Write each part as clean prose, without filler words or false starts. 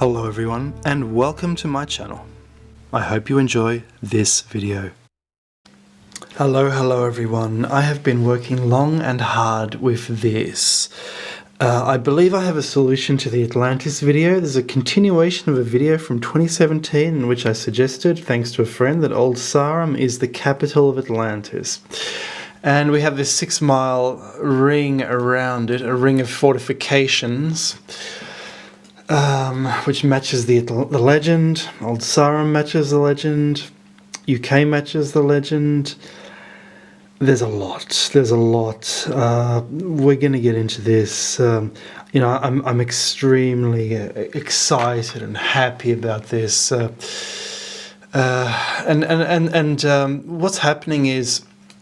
Hello everyone and welcome to my channel. I hope you enjoy this video. Hello everyone. I have been working long and hard with this. I believe I have a solution to the Atlantis video. There's a continuation of a video from 2017 in which I suggested, thanks to a friend, that Old Sarum is the capital of Atlantis. And we have this 6-mile ring around it, a ring of fortifications, which matches the legend. Old Sarum matches the legend. UK matches the legend. There's a lot. We're going to get into this. I'm extremely excited and happy about this. What's happening is,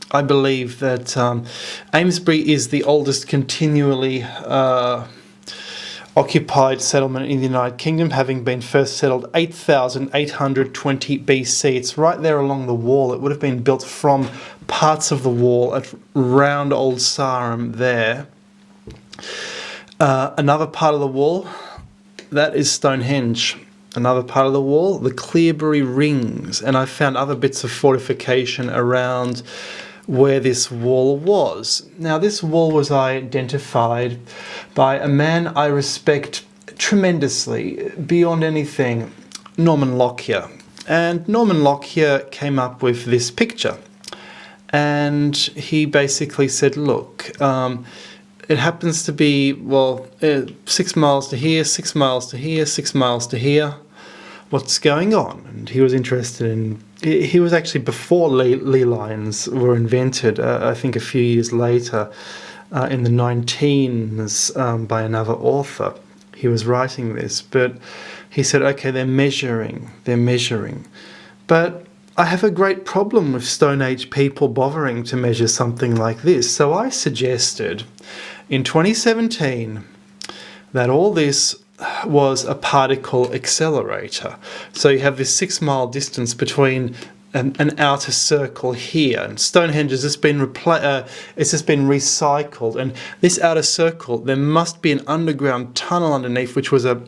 I believe that Amesbury is the oldest continually occupied settlement in the United Kingdom, having been first settled 8,820 BC. It's right there along the wall. It would have been built from parts of the wall around Old Sarum there. Another part of the wall, that is Stonehenge. Another part of the wall, the Clearbury Rings. And I found other bits of fortification around where this wall was. Now, this wall was identified by a man I respect tremendously, beyond anything, Norman Lockyer. And Norman Lockyer came up with this picture. And he basically said, look, it happens to be, 6 miles to here, 6 miles to here, 6 miles to here. What's going on? And he was interested in, he was actually before ley lines were invented, I think a few years later, in the 19s, by another author. He was writing this, but he said, okay, they're measuring. But I have a great problem with Stone Age people bothering to measure something like this. So I suggested in 2017 that all this was a particle accelerator. So you have this 6-mile distance between an outer circle here, and Stonehenge has just been recycled, and this outer circle, there must be an underground tunnel underneath, which was a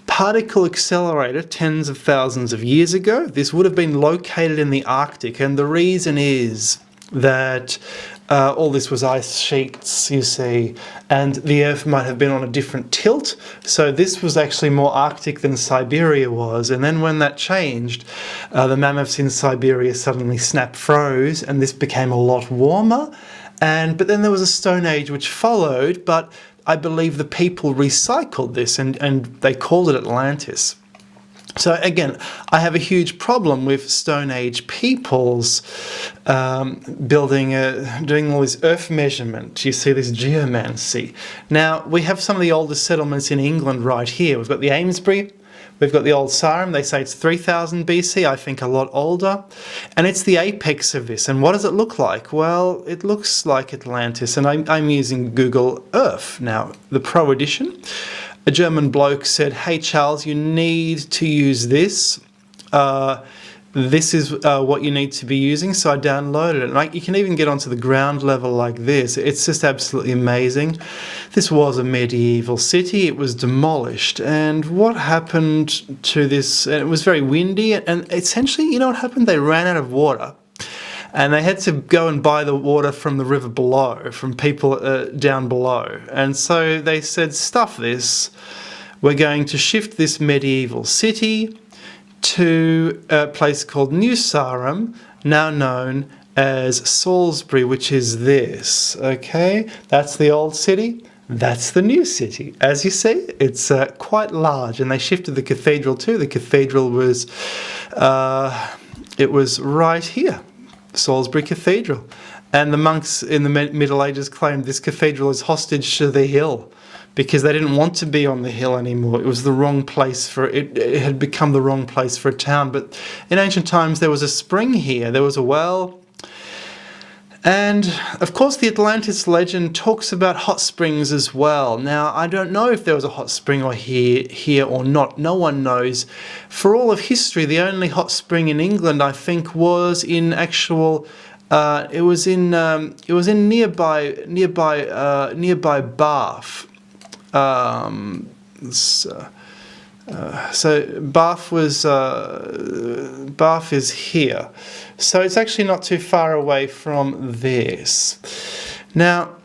particle accelerator tens of thousands of years ago. This would have been located in the Arctic, and the reason is that all this was ice sheets, you see, and the Earth might have been on a different tilt, so this was actually more Arctic than Siberia was. And then when that changed, the mammoths in Siberia suddenly froze, and this became a lot warmer. But then there was a Stone Age which followed, but I believe the people recycled this, and they called it Atlantis. So again, I have a huge problem with Stone Age peoples doing all this earth measurement. You see this geomancy. Now, we have some of the oldest settlements in England right here. We've got the Amesbury, we've got the Old Sarum. They say it's 3000 BC, I think a lot older. And it's the apex of this. And what does it look like? Well, it looks like Atlantis. And I'm using Google Earth now, the Pro Edition. A German bloke said, hey Charles, you need to use this. This is what you need to be using. So I downloaded it. And you can even get onto the ground level like this. It's just absolutely amazing. This was a medieval city. It was demolished. And what happened to this? And it was very windy. And essentially, you know what happened? They ran out of water. And they had to go and buy the water from the river below, from people down below. And so they said, stuff this. We're going to shift this medieval city to a place called New Sarum, now known as Salisbury, which is this. Okay, that's the old city. That's the new city. As you see, it's quite large. And they shifted the cathedral too. The cathedral was, it was right here. Salisbury Cathedral. And the monks in the Middle Ages claimed this cathedral is hostage to the hill because they didn't want to be on the hill anymore. It was the wrong place for it. It had become the wrong place for a town. But in ancient times, there was a spring here. There was a well. And, of course, the Atlantis legend talks about hot springs as well. Now, I don't know if there was a hot spring here or not. No one knows. For all of history, the only hot spring in England, I think, was in actual. It was in nearby Bath. So Bath is here. So it's actually not too far away from this. Now,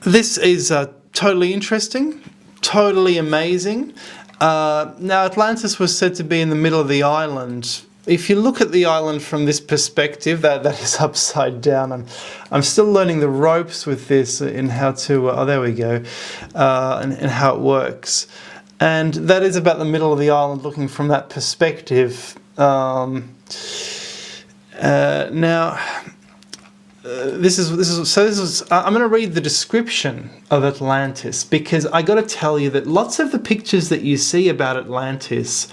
this is totally interesting, totally amazing. Now, Atlantis was said to be in the middle of the island. If you look at the island from this perspective, that is upside down. I'm still learning the ropes with this in how to, there we go, and how it works. And that is about the middle of the island looking from that perspective. Now, this is. I'm going to read the description of Atlantis, because I got to tell you that lots of the pictures that you see about Atlantis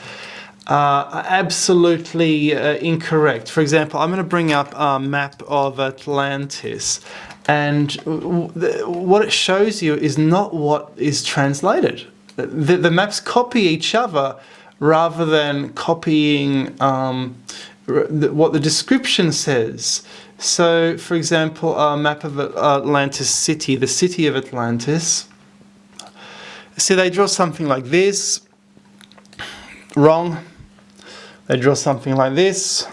are absolutely incorrect. For example, I'm going to bring up a map of Atlantis, and what it shows you is not what is translated. The maps copy each other rather than copying what the description says. So, for example, a map of Atlantis City, the city of Atlantis. See, they draw something like this. Wrong. They draw something like this.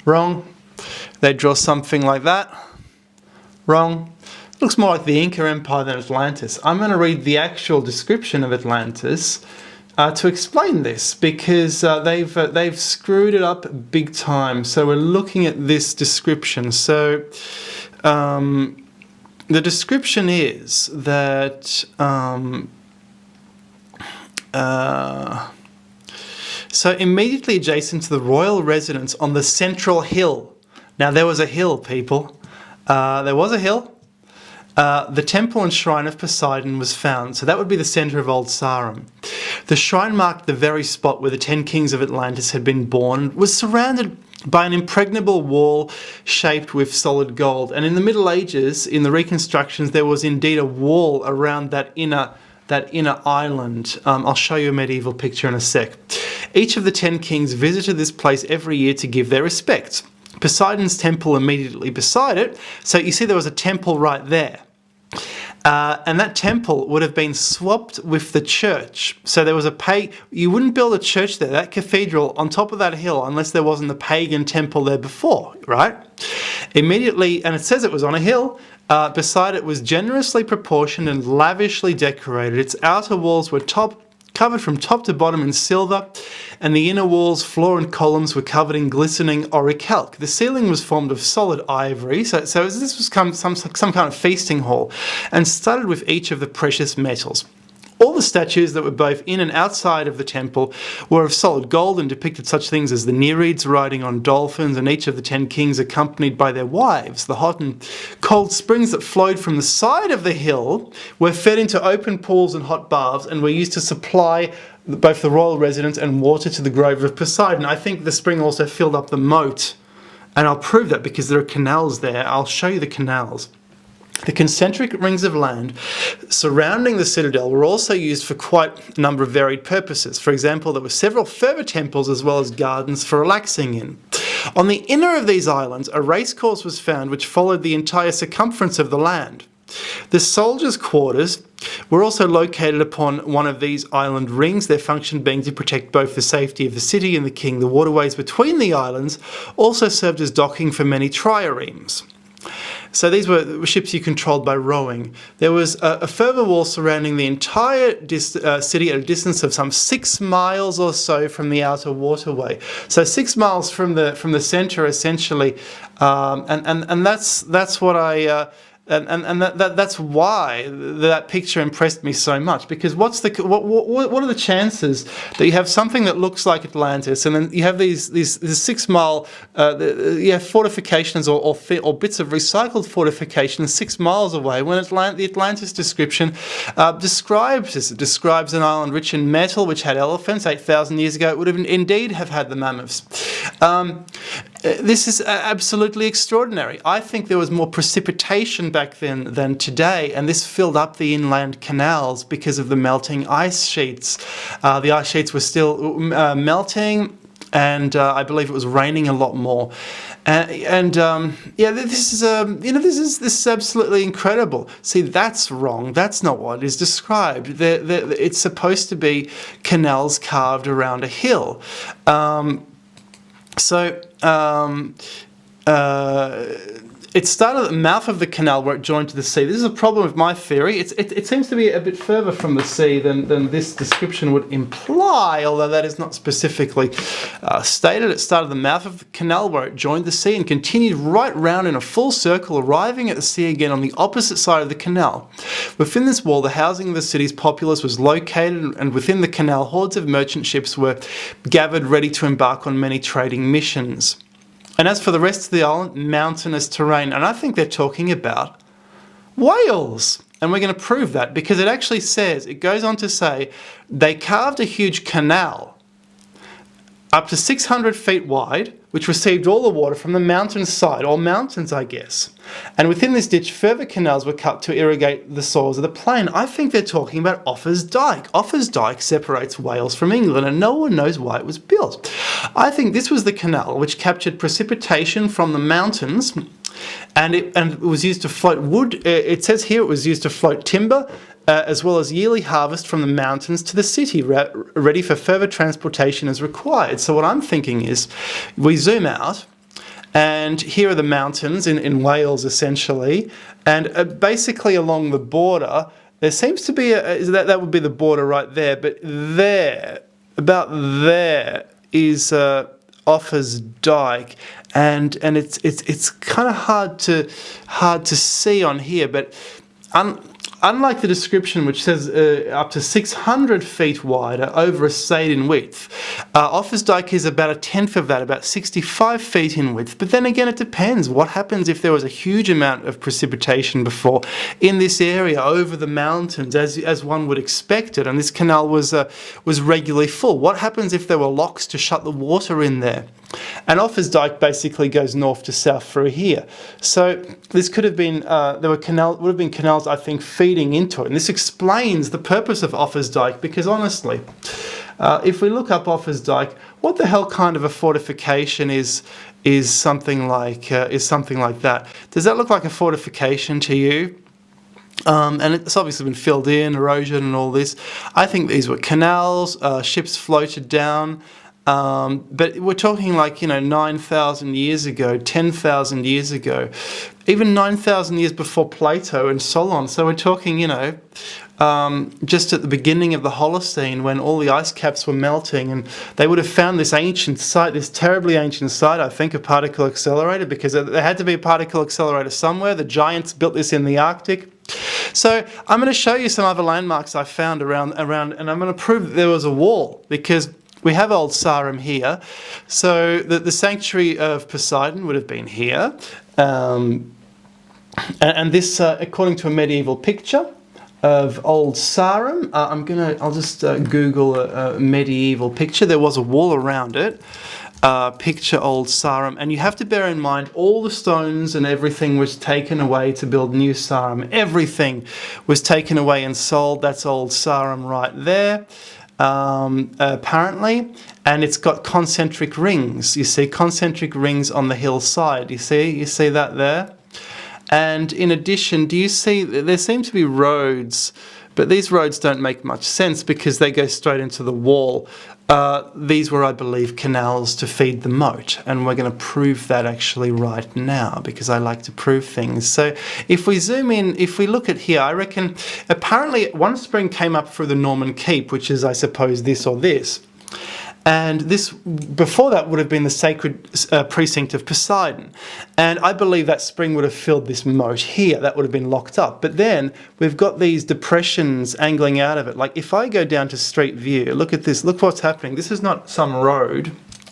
Wrong. They draw something like that. Wrong. Looks more like the Inca Empire than Atlantis. I'm going to read the actual description of Atlantis to explain this, because they've screwed it up big time. So we're looking at this description. So the description is that so immediately adjacent to the royal residence on the central hill. Now, there was a hill, people. There was a hill. The temple and shrine of Poseidon was found, so that would be the centre of Old Sarum. The shrine marked the very spot where the 10 kings of Atlantis had been born, and was surrounded by an impregnable wall shaped with solid gold. And in the Middle Ages, in the reconstructions, there was indeed a wall around that inner island. I'll show you a medieval picture in a sec. Each of the 10 kings visited this place every year to give their respects. Poseidon's temple immediately beside it, so you see there was a temple right there. And that temple would have been swapped with the church. So there was you wouldn't build a church there, that cathedral, on top of that hill, unless there wasn't a pagan temple there before, right? Immediately, and it says it was on a hill, beside it was generously proportioned and lavishly decorated. Its outer walls were covered from top to bottom in silver, and the inner walls, floor and columns were covered in glistening orichalc. The ceiling was formed of solid ivory, so this was some kind of feasting hall, and studded with each of the precious metals. All the statues that were both in and outside of the temple were of solid gold and depicted such things as the Nereids riding on dolphins, and each of the 10 kings accompanied by their wives. The hot and cold springs that flowed from the side of the hill were fed into open pools and hot baths, and were used to supply both the royal residence and water to the grove of Poseidon. I think the spring also filled up the moat, and I'll prove that because there are canals there. I'll show you the canals. The concentric rings of land surrounding the citadel were also used for quite a number of varied purposes. For example, there were several further temples as well as gardens for relaxing in. On the inner of these islands, a racecourse was found which followed the entire circumference of the land. The soldiers' quarters were also located upon one of these island rings, their function being to protect both the safety of the city and the king. The waterways between the islands also served as docking for many triremes. So these were ships you controlled by rowing. There was a further wall surrounding the entire city at a distance of some 6 miles or so from the outer waterway. So 6 miles from the centre, essentially, and that's what I. That's why that picture impressed me so much, because what are the chances that you have something that looks like Atlantis, and then you have these 6 mile you have fortifications or bits of recycled fortifications 6 miles away, when the Atlantis description describes an island rich in metal which had elephants 8,000 years ago. It would have indeed have had the mammoths. This is absolutely extraordinary. I think there was more precipitation back then than today, and this filled up the inland canals because of the melting ice sheets. The ice sheets were still melting, and I believe it was raining a lot more. This is absolutely incredible. See, that's wrong. That's not what is described. It's supposed to be canals carved around a hill. It started at the mouth of the canal where it joined to the sea. This is a problem with my theory. It seems to be a bit further from the sea than this description would imply, although that is not specifically stated. It started at the mouth of the canal where it joined the sea and continued right round in a full circle, arriving at the sea again on the opposite side of the canal. Within this wall, the housing of the city's populace was located, and within the canal, hordes of merchant ships were gathered ready to embark on many trading missions. And as for the rest of the island, mountainous terrain. And I think they're talking about Wales. And we're going to prove that because it actually says, it goes on to say, they carved a huge canal up to 600 feet wide, which received all the water from the mountainside, or mountains, I guess. And within this ditch, further canals were cut to irrigate the soils of the plain. I think they're talking about Offa's Dyke. Offa's Dyke separates Wales from England, and no one knows why it was built. I think this was the canal which captured precipitation from the mountains, and it was used to float wood. It says here it was used to float timber, as well as yearly harvest from the mountains to the city, ready for further transportation as required. So what I'm thinking is, we zoom out, and here are the mountains in Wales, essentially, and basically along the border, there seems to be that would be the border right there, but about there is Offa's Dyke, and it's kind of hard to see on here, but unlike the description, which says up to 600 feet wide, over a sade in width, Offa's Dyke is about a tenth of that, about 65 feet in width. But then again, it depends. What happens if there was a huge amount of precipitation before in this area over the mountains, as one would expect it, and this canal was regularly full? What happens if there were locks to shut the water in there? And Offa's Dyke basically goes north to south through here. So this could have been, would have been canals, I think, feeding into it. And this explains the purpose of Offa's Dyke, because honestly, if we look up Offa's Dyke, what the hell kind of a fortification is something like that? Does that look like a fortification to you? And it's obviously been filled in, erosion and all this. I think these were canals, ships floated down. But we're talking like, 9,000 years ago, 10,000 years ago, even 9,000 years before Plato and Solon. So we're talking, just at the beginning of the Holocene, when all the ice caps were melting, and they would have found this ancient site, this terribly ancient site, I think, a particle accelerator, because there had to be a particle accelerator somewhere. The giants built this in the Arctic. So I'm going to show you some other landmarks I found around, and I'm going to prove that there was a wall, because we have Old Sarum here. So the sanctuary of Poseidon would have been here. And this, according to a medieval picture of Old Sarum, I'll just Google a medieval picture. There was a wall around it. Picture Old Sarum, and you have to bear in mind all the stones and everything was taken away to build New Sarum. Everything was taken away and sold. That's Old Sarum right there. Apparently, and it's got concentric rings. You see concentric rings on the hillside. You see that there? And in addition, do you see there seem to be roads, but these roads don't make much sense because they go straight into the wall. These were, I believe, canals to feed the moat, and we're going to prove that actually right now, because I like to prove things. So if we zoom in, if we look at here, I reckon apparently one spring came up through the Norman Keep, which is, I suppose, this or this. And this, before that, would have been the sacred precinct of Poseidon. And I believe that spring would have filled this moat here. That would have been locked up. But then we've got these depressions angling out of it. Like if I go down to Street View, look at this. Look what's happening. This is not some road.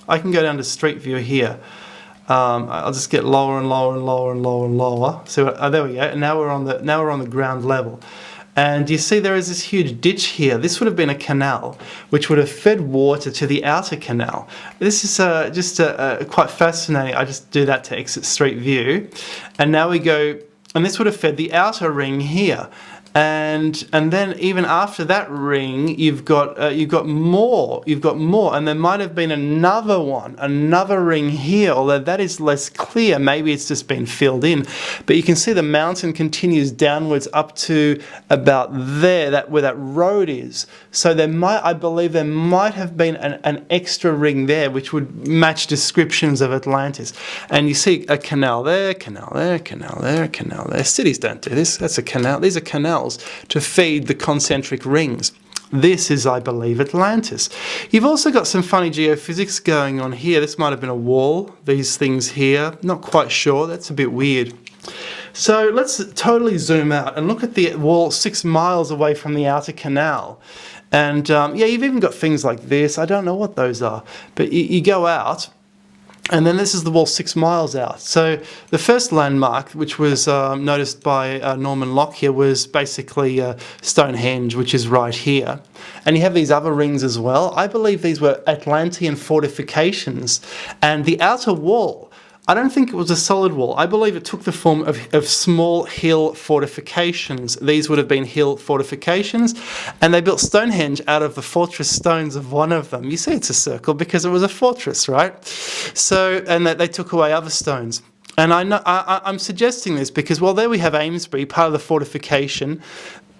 I can go down to Street View here. I'll just get lower and lower and lower and lower and lower. So there we go. And now we're on the ground level. And you see there is this huge ditch here. This would have been a canal which would have fed water to the outer canal. This is just quite fascinating. I just do that to exit Street View. And now we go, and this would have fed the outer ring here. and then even after that ring, you've got more, and there might have been another ring here, although that is less clear. Maybe it's just been filled in, but you can see the mountain continues downwards up to about there, where that road is. So I believe there might have been an extra ring there, which would match descriptions of Atlantis. And you see a canal there, canal there, canal there, canal there. Cities don't do this. That's a canal. These are canals to feed the concentric rings. This is, I believe, Atlantis. You've also got some funny geophysics going on here. This might have been a wall. These things here, not quite sure. That's a bit weird. So let's totally zoom out and look at the wall 6 miles away from the outer canal. And yeah, you've even got things like this. I don't know what those are, but you go out, and then this is the wall 6 miles out. So the first landmark, which was noticed by Norman Lockyer, was basically Stonehenge, which is right here. And you have these other rings as well. I believe these were Atlantean fortifications. And the outer wall, I don't think it was a solid wall. I believe it took the form of small hill fortifications. These would have been hill fortifications, and they built Stonehenge out of the fortress stones of one of them. You see it's a circle because it was a fortress, right? So, and they took away other stones. And I'm suggesting this because, well, there we have Amesbury, part of the fortification,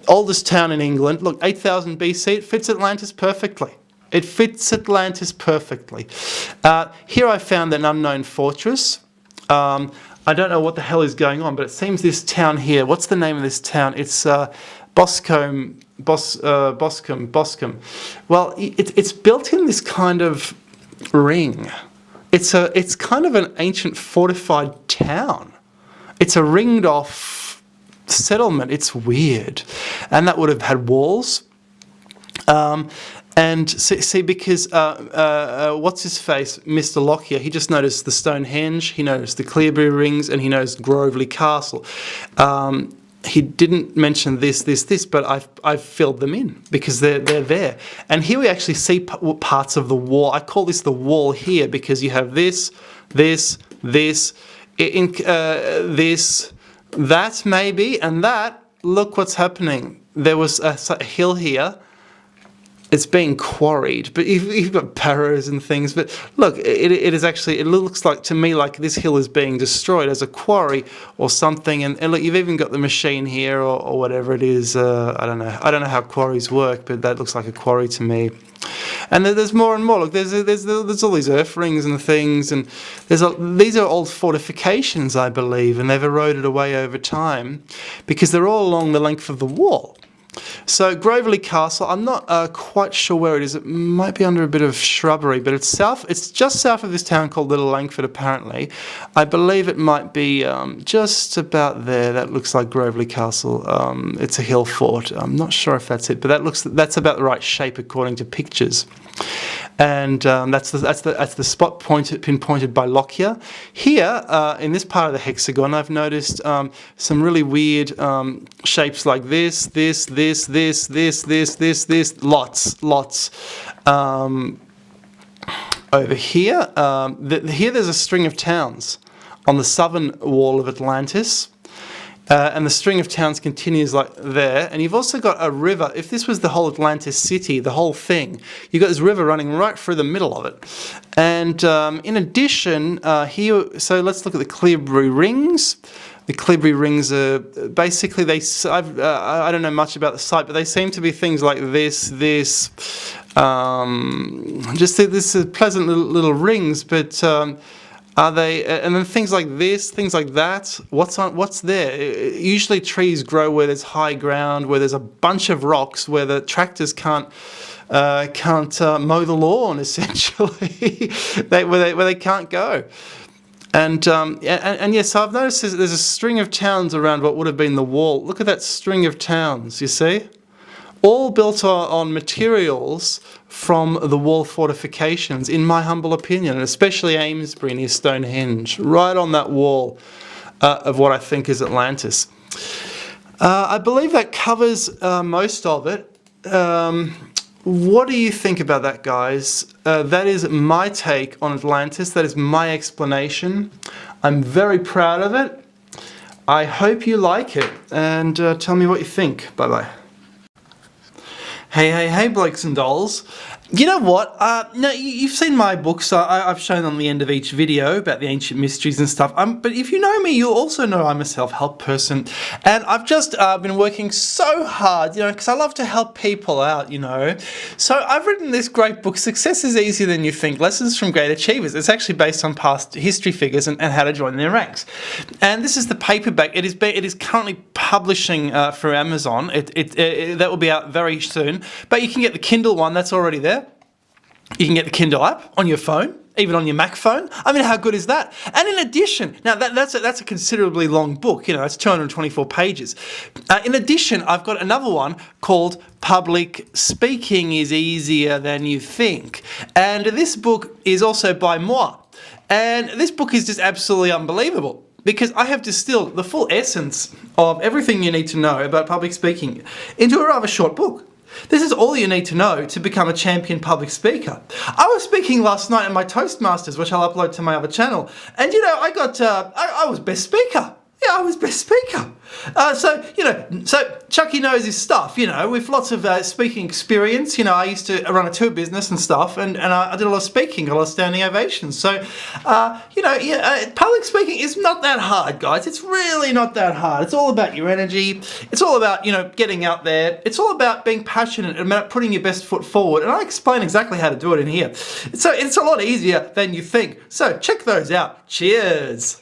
oldest town in England. Look, 8000 BC, it fits Atlantis perfectly. It fits Atlantis perfectly. Here I found an unknown fortress. I don't know what the hell is going on, but it seems this town here, what's the name of this town? It's Boscombe. Well, it's built in this kind of ring. It's kind of an ancient fortified town. It's a ringed off settlement. It's weird. And that would have had walls. And see, because what's his face, Mr. Lockyer, he just noticed the Stonehenge, he noticed the Cleobury Rings, and he noticed Grovely Castle. He didn't mention this, but I've filled them in because they're there. And here we actually see parts of the wall. I call this the wall here because you have this, that maybe, and that. Look what's happening. There was a hill here. It's being quarried, but you've got barrows and things. But look, it is actually, it looks like to me like this hill is being destroyed as a quarry or something. And look, you've even got the machine here or whatever it is. I don't know how quarries work, but that looks like a quarry to me. And there's more and more. Look, there's all these earth rings and things, and these are old fortifications, I believe, and they've eroded away over time because they're all along the length of the wall. So Grovely Castle, I'm not quite sure where it is. It might be under a bit of shrubbery, but it's south. It's just south of this town called Little Langford, apparently. I believe it might be just about there. That looks like Grovely Castle. It's a hill fort. I'm not sure if that's it, but that's about the right shape according to pictures. And that's the spot pinpointed by Lockyer. Here, in this part of the hexagon, I've noticed some really weird shapes like this, lots. Over here, here there's a string of towns on the southern wall of Atlantis. And the string of towns continues like there. And you've also got a river. If this was the whole Atlantis city, the whole thing, you've got this river running right through the middle of it. And in addition, here, so let's look at the Cleobury Rings. The Cleobury Rings are basically, I don't know much about the site, but they seem to be things like this, just this is pleasant little rings, but are they, and then things like this, things like that, what's there? Usually trees grow where there's high ground, where there's a bunch of rocks, where the tractors can't mow the lawn, essentially, where they can't go. And yes, so I've noticed there's a string of towns around what would have been the wall. Look at that string of towns, you see? All built on materials from the wall fortifications, in my humble opinion, and especially Amesbury near Stonehenge, right on that wall of what I think is Atlantis. I believe that covers most of it. What do you think about that, guys? That is my take on Atlantis. That is my explanation. I'm very proud of it. I hope you like it, and tell me what you think. Bye-bye. Hey, blokes and dolls. You know what? No, you've seen my books. I've shown on the end of each video about the ancient mysteries and stuff. But if you know me, you'll also know I'm a self-help person. And I've just been working so hard, because I love to help people out, So I've written this great book, Success is Easier Than You Think, Lessons from Great Achievers. It's actually based on past history figures and how to join their ranks. And this is the paperback. It is currently publishing through Amazon. That will be out very soon. But you can get the Kindle one. That's already there. You can get the Kindle app on your phone, even on your Mac phone. I mean, how good is that? And in addition, now that's a considerably long book, it's 224 pages. In addition, I've got another one called Public Speaking is Easier Than You Think. And this book is also by moi. And this book is just absolutely unbelievable, because I have distilled the full essence of everything you need to know about public speaking into a rather short book. This is all you need to know to become a champion public speaker. I was speaking last night at my Toastmasters, which I'll upload to my other channel, and I was best speaker. Yeah, I was best speaker. So Chucky knows his stuff, with lots of speaking experience. I used to run a tour business and stuff, and I did a lot of speaking, a lot of standing ovations. So, public speaking is not that hard, guys. It's really not that hard. It's all about your energy. It's all about, getting out there. It's all about being passionate and about putting your best foot forward. And I explain exactly how to do it in here. So it's a lot easier than you think. So check those out. Cheers.